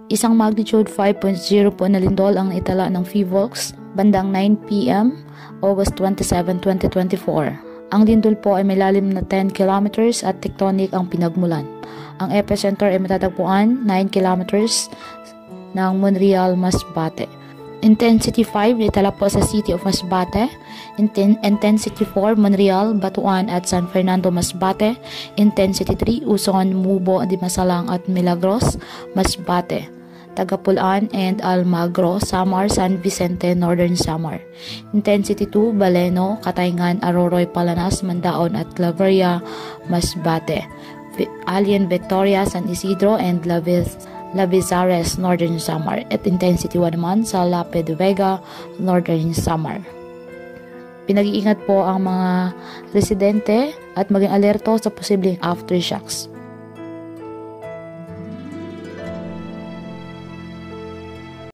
Isang magnitude 5.0 po na lindol ang naitala ng PHIVOLCS bandang 9 p.m. August 27, 2024. Ang lindol po ay may lalim na 10 kilometers at tectonic ang pinagmulan. Ang epicenter ay matatagpuan 9 kilometers ng Monreal, Masbate. Intensity 5 naitala po sa City of Masbate. Intensity 4 Monreal, Batuan at San Fernando, Masbate. Intensity 3 Uson, Mubo, Dimasalang at Milagros, Masbate. Tagapulaan and Almagro, Samar, San Vicente, Northern Samar. Intensity 2 Baleno, Katayngan, Aroroy, Palanas, Mandaon at Claveria, Masbate. Alien, Victoria, San Isidro and Lavizares, Northern Samar. At intensity 1 naman sa Lape de Vega, Northern Samar. Pinag-iingat po ang mga residente at maging alerto sa posibleng aftershocks.